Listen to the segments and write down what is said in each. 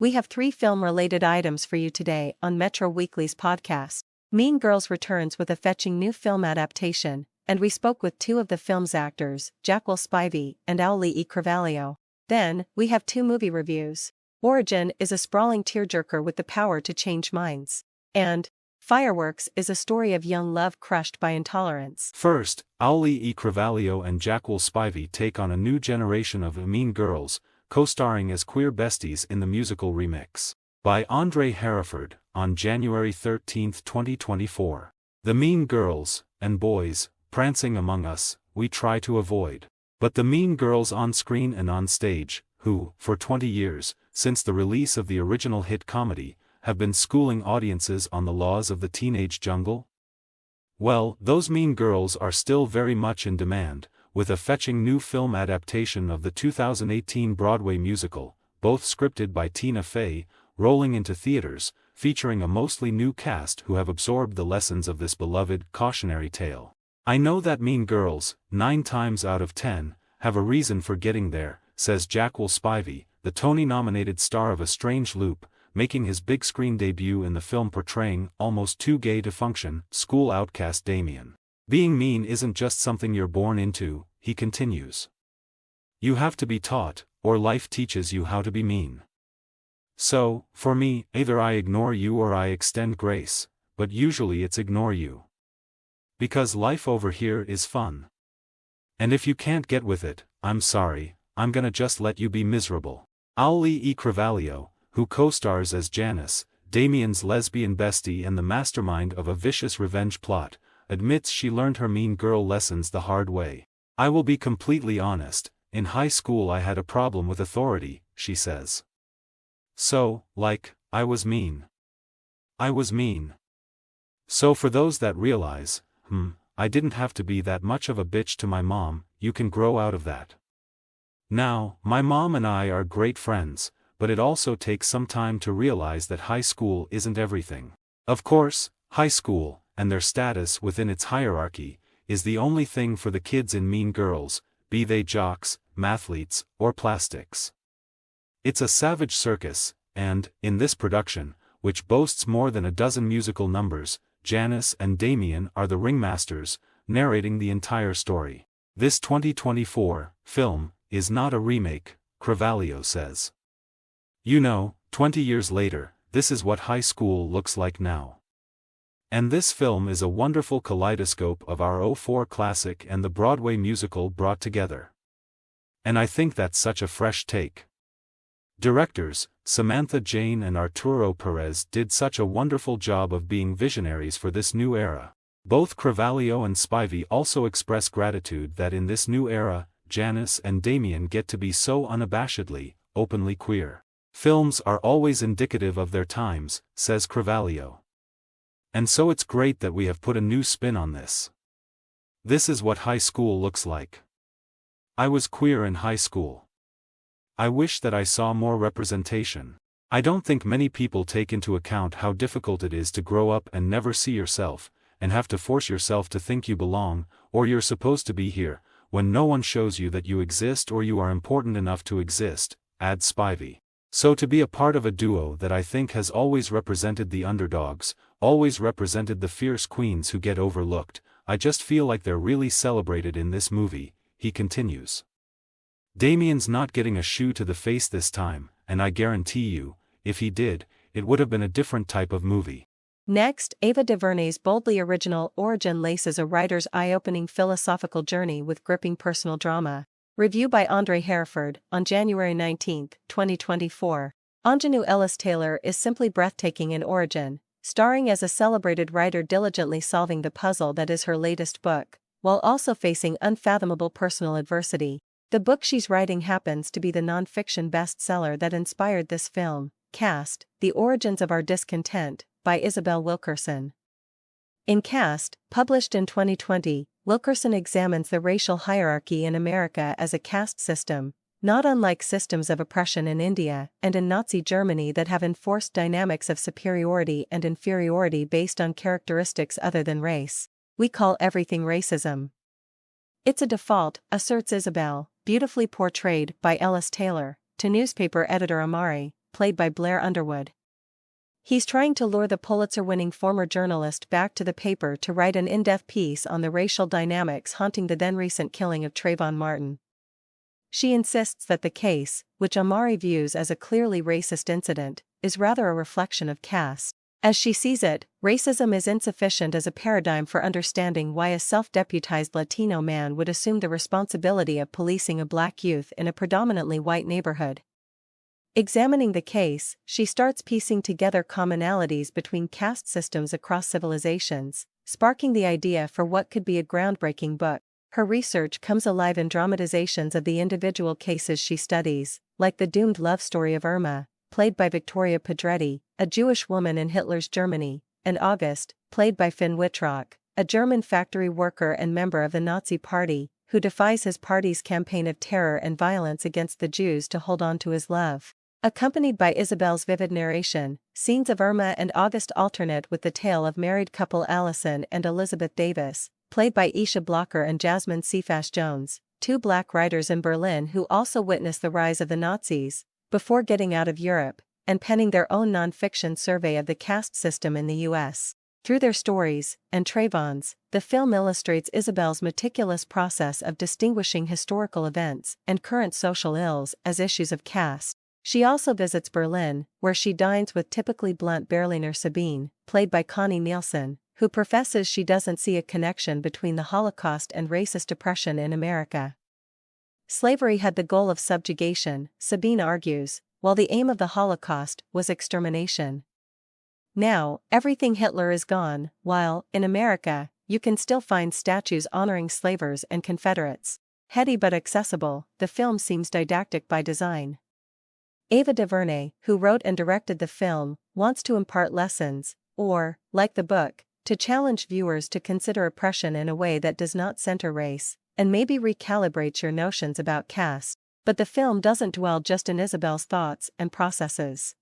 We have 3 film-related items for you today on Metro Weekly's podcast. Mean Girls returns with a fetching new film adaptation, and we spoke with 2 of the film's actors, Jaquel Spivey and Auli'i Cravalho. Then, we have 2 movie reviews. Origin is a sprawling tearjerker with the power to change minds. And Fireworks is a story of young love crushed by intolerance. First, Auli'i Cravalho and Jaquel Spivey take on a new generation of Mean Girls, co-starring as queer besties in the musical remix by Andre Hereford on January 13, 2024. The mean girls and boys prancing among us, we try to avoid. But the mean girls on screen and on stage, who, for 20 years, since the release of the original hit comedy, have been schooling audiences on the laws of the teenage jungle? Well, those mean girls are still very much in demand, with a fetching new film adaptation of the 2018 Broadway musical, both scripted by Tina Fey, rolling into theaters, featuring a mostly new cast who have absorbed the lessons of this beloved cautionary tale. I know that Mean Girls, 9 times out of 10, have a reason for getting there, says Jaquel Spivey, the Tony-nominated star of A Strange Loop, making his big screen debut in the film portraying almost too gay to function school outcast Damien. Being mean isn't just something you're born into, he continues. You have to be taught, or life teaches you how to be mean. So, for me, either I ignore you or I extend grace, but usually it's ignore you. Because life over here is fun. And if you can't get with it, I'm sorry, I'm gonna just let you be miserable. Auli'i Cravalho, who co-stars as Janice, Damien's lesbian bestie and the mastermind of a vicious revenge plot, admits she learned her mean girl lessons the hard way. I will be completely honest, in high school I had a problem with authority, she says. So, I was mean. I was mean. So for those that realize, I didn't have to be that much of a bitch to my mom, you can grow out of that. Now, my mom and I are great friends, but it also takes some time to realize that high school isn't everything. Of course, high school, and their status within its hierarchy, is the only thing for the kids in Mean Girls, be they jocks, mathletes, or plastics. It's a savage circus, and, in this production, which boasts more than a dozen musical numbers, Janice and Damien are the ringmasters, narrating the entire story. This 2024 film is not a remake, Cravalho says. 20 years later, this is what high school looks like now. And this film is a wonderful kaleidoscope of our '04 classic and the Broadway musical brought together. And I think that's such a fresh take. Directors, Samantha Jane and Arturo Perez did such a wonderful job of being visionaries for this new era. Both Cravalho and Spivey also express gratitude that in this new era, Janice and Damien get to be so unabashedly, openly queer. Films are always indicative of their times, says Cravalho. And so it's great that we have put a new spin on this. This is what high school looks like. I was queer in high school. I wish that I saw more representation. I don't think many people take into account how difficult it is to grow up and never see yourself, and have to force yourself to think you belong, or you're supposed to be here, when no one shows you that you exist or you are important enough to exist, adds Spivey. So to be a part of a duo that I think has always represented the underdogs, always represented the fierce queens who get overlooked, I just feel like they're really celebrated in this movie, he continues. Damien's not getting a shoe to the face this time, and I guarantee you, if he did, it would have been a different type of movie. Next, Ava DuVernay's boldly original Origin laces a writer's eye-opening philosophical journey with gripping personal drama. Review by Andre Hereford, on January 19, 2024. Ingenue Ellis-Taylor is simply breathtaking in Origin, starring as a celebrated writer diligently solving the puzzle that is her latest book, while also facing unfathomable personal adversity. The book she's writing happens to be the non-fiction bestseller that inspired this film. Cast, The Origins of Our Discontent, by Isabel Wilkerson. In Cast, published in 2020, Wilkerson examines the racial hierarchy in America as a caste system, not unlike systems of oppression in India and in Nazi Germany that have enforced dynamics of superiority and inferiority based on characteristics other than race. We call everything racism. It's a default, asserts Isabel, beautifully portrayed by Ellis-Taylor, to newspaper editor Amari, played by Blair Underwood. He's trying to lure the Pulitzer-winning former journalist back to the paper to write an in-depth piece on the racial dynamics haunting the then-recent killing of Trayvon Martin. She insists that the case, which Amari views as a clearly racist incident, is rather a reflection of caste. As she sees it, racism is insufficient as a paradigm for understanding why a self-deputized Latino man would assume the responsibility of policing a black youth in a predominantly white neighborhood. Examining the case, she starts piecing together commonalities between caste systems across civilizations, sparking the idea for what could be a groundbreaking book. Her research comes alive in dramatizations of the individual cases she studies, like the doomed love story of Irma, played by Victoria Pedretti, a Jewish woman in Hitler's Germany, and August, played by Finn Wittrock, a German factory worker and member of the Nazi Party, who defies his party's campaign of terror and violence against the Jews to hold on to his love. Accompanied by Isabel's vivid narration, scenes of Irma and August alternate with the tale of married couple Allison and Elizabeth Davis, played by Isha Blocker and Jasmine Cephas Jones, two black writers in Berlin who also witnessed the rise of the Nazis, before getting out of Europe, and penning their own non-fiction survey of the caste system in the U.S. Through their stories, and Trayvon's, the film illustrates Isabel's meticulous process of distinguishing historical events and current social ills as issues of caste. She also visits Berlin, where she dines with typically blunt Berliner Sabine, played by Connie Nielsen, who professes she doesn't see a connection between the Holocaust and racist oppression in America. Slavery had the goal of subjugation, Sabine argues, while the aim of the Holocaust was extermination. Now, everything Hitler is gone, while, in America, you can still find statues honoring slavers and Confederates. Heady but accessible, the film seems didactic by design. Ava DuVernay, who wrote and directed the film, wants to impart lessons, or, like the book, to challenge viewers to consider oppression in a way that does not center race, and maybe recalibrates your notions about caste, but the film doesn't dwell just in Isabel's thoughts and processes.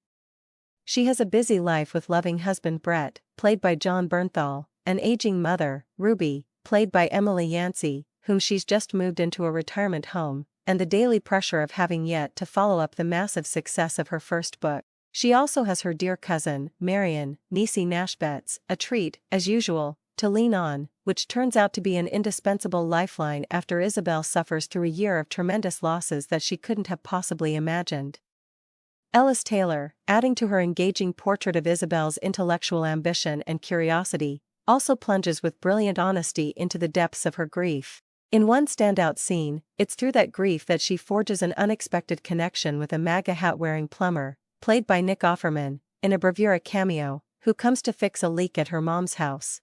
She has a busy life with loving husband Brett, played by John Bernthal, an aging mother, Ruby, played by Emily Yancey, whom she's just moved into a retirement home, and the daily pressure of having yet to follow up the massive success of her first book. She also has her dear cousin, Marion, Niecy Nash Betts, a treat, as usual, to lean on, which turns out to be an indispensable lifeline after Isabel suffers through a year of tremendous losses that she couldn't have possibly imagined. Ellis Taylor, adding to her engaging portrait of Isabel's intellectual ambition and curiosity, also plunges with brilliant honesty into the depths of her grief. In one standout scene, it's through that grief that she forges an unexpected connection with a MAGA hat-wearing plumber, played by Nick Offerman, in a bravura cameo, who comes to fix a leak at her mom's house.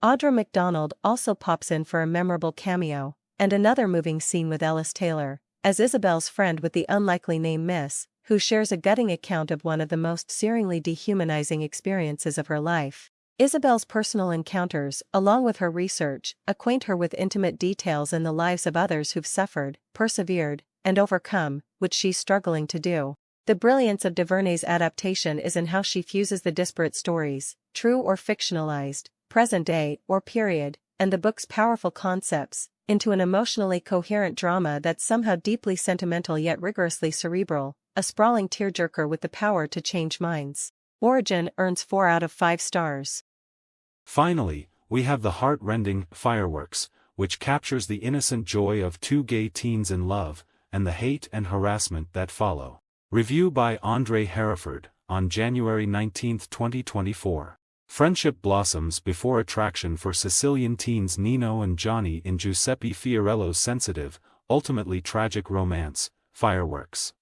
Audra McDonald also pops in for a memorable cameo, and another moving scene with Ellis Taylor, as Isabel's friend with the unlikely name Miss, who shares a gutting account of one of the most searingly dehumanizing experiences of her life. Isabel's personal encounters, along with her research, acquaint her with intimate details in the lives of others who've suffered, persevered, and overcome, which she's struggling to do. The brilliance of DuVernay's adaptation is in how she fuses the disparate stories, true or fictionalized, present day or period, and the book's powerful concepts, into an emotionally coherent drama that's somehow deeply sentimental yet rigorously cerebral, a sprawling tearjerker with the power to change minds. Origin earns 4 out of 5 stars. Finally, we have the heart-rending Fireworks, which captures the innocent joy of two gay teens in love, and the hate and harassment that follow. Review by Andre Hereford, on January 19, 2024. Friendship blossoms before attraction for Sicilian teens Nino and Johnny in Giuseppe Fiorello's sensitive, ultimately tragic romance, Fireworks.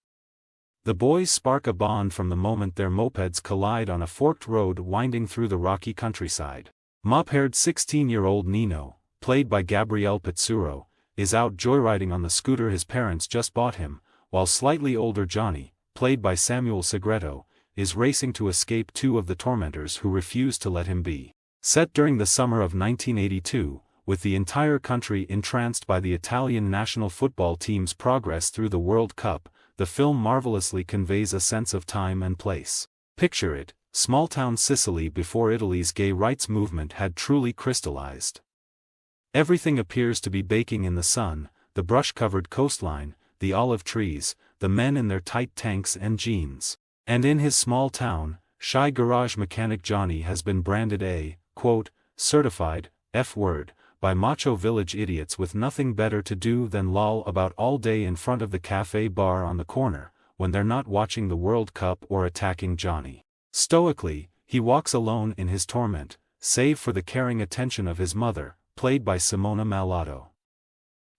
The boys spark a bond from the moment their mopeds collide on a forked road winding through the rocky countryside. Mop-haired 16-year-old Nino, played by Gabriele Pizzuro, is out joyriding on the scooter his parents just bought him, while slightly older Johnny, played by Samuel Segreto, is racing to escape two of the tormentors who refuse to let him be. Set during the summer of 1982, with the entire country entranced by the Italian national football team's progress through the World Cup, the film marvelously conveys a sense of time and place. Picture it, small-town Sicily before Italy's gay rights movement had truly crystallized. Everything appears to be baking in the sun, the brush-covered coastline, the olive trees, the men in their tight tanks and jeans. And in his small town, shy garage mechanic Johnny has been branded a, quote, certified F-word, by macho village idiots with nothing better to do than loll about all day in front of the cafe bar on the corner, when they're not watching the World Cup or attacking Johnny. Stoically, he walks alone in his torment, save for the caring attention of his mother, played by Simona Malato.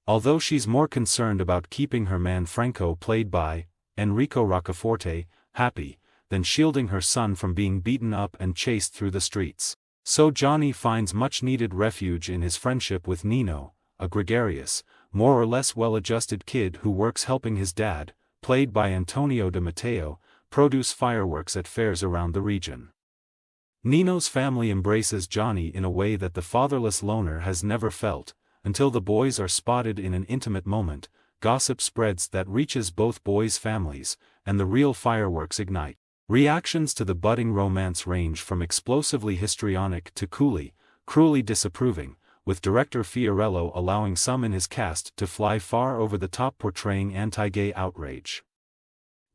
Although she's more concerned about keeping her man Franco, played by Enrico Roccaforte, happy, than shielding her son from being beaten up and chased through the streets. So Johnny finds much-needed refuge in his friendship with Nino, a gregarious, more or less well-adjusted kid who works helping his dad, played by Antonio de Matteo, produce fireworks at fairs around the region. Nino's family embraces Johnny in a way that the fatherless loner has never felt, until the boys are spotted in an intimate moment. Gossip spreads that reaches both boys' families, and the real fireworks ignite. Reactions to the budding romance range from explosively histrionic to cruelly disapproving, with director Fiorello allowing some in his cast to fly far over the top portraying anti-gay outrage.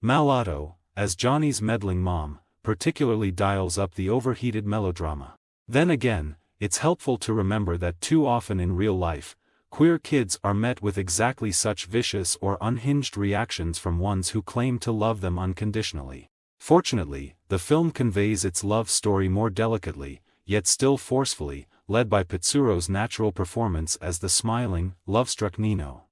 Malato, as Johnny's meddling mom, particularly dials up the overheated melodrama. Then again, it's helpful to remember that too often in real life, queer kids are met with exactly such vicious or unhinged reactions from ones who claim to love them unconditionally. Fortunately, the film conveys its love story more delicately, yet still forcefully, led by Pizzuro's natural performance as the smiling, love-struck Nino.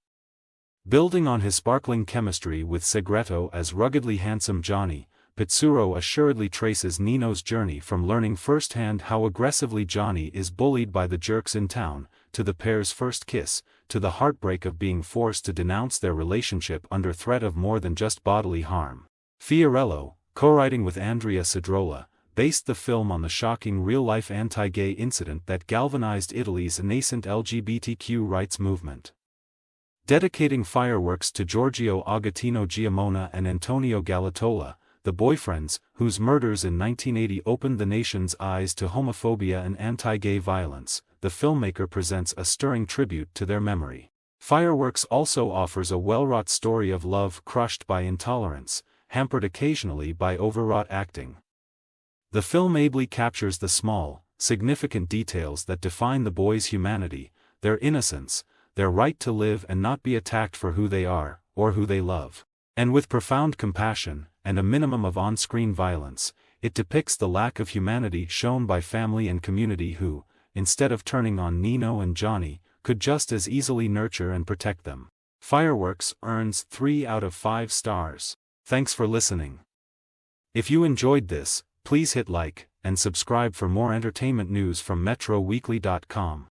Building on his sparkling chemistry with Segreto as ruggedly handsome Johnny, Pizzuro assuredly traces Nino's journey from learning firsthand how aggressively Johnny is bullied by the jerks in town, to the pair's first kiss, to the heartbreak of being forced to denounce their relationship under threat of more than just bodily harm. Fiorello, co-writing with Andrea Cedrola, based the film on the shocking real-life anti-gay incident that galvanized Italy's nascent LGBTQ rights movement. Dedicating fireworks to Giorgio Agatino Giamona and Antonio Galatola, the boyfriends, whose murders in 1980 opened the nation's eyes to homophobia and anti-gay violence, the filmmaker presents a stirring tribute to their memory. Fireworks also offers a well-wrought story of love crushed by intolerance, hampered occasionally by overwrought acting. The film ably captures the small, significant details that define the boys' humanity, their innocence, their right to live and not be attacked for who they are, or who they love. And with profound compassion, and a minimum of on-screen violence, it depicts the lack of humanity shown by family and community who, instead of turning on Nino and Johnny, could just as easily nurture and protect them. Fireworks earns 3 out of 5 stars. Thanks for listening. If you enjoyed this, please hit like, and subscribe for more entertainment news from MetroWeekly.com.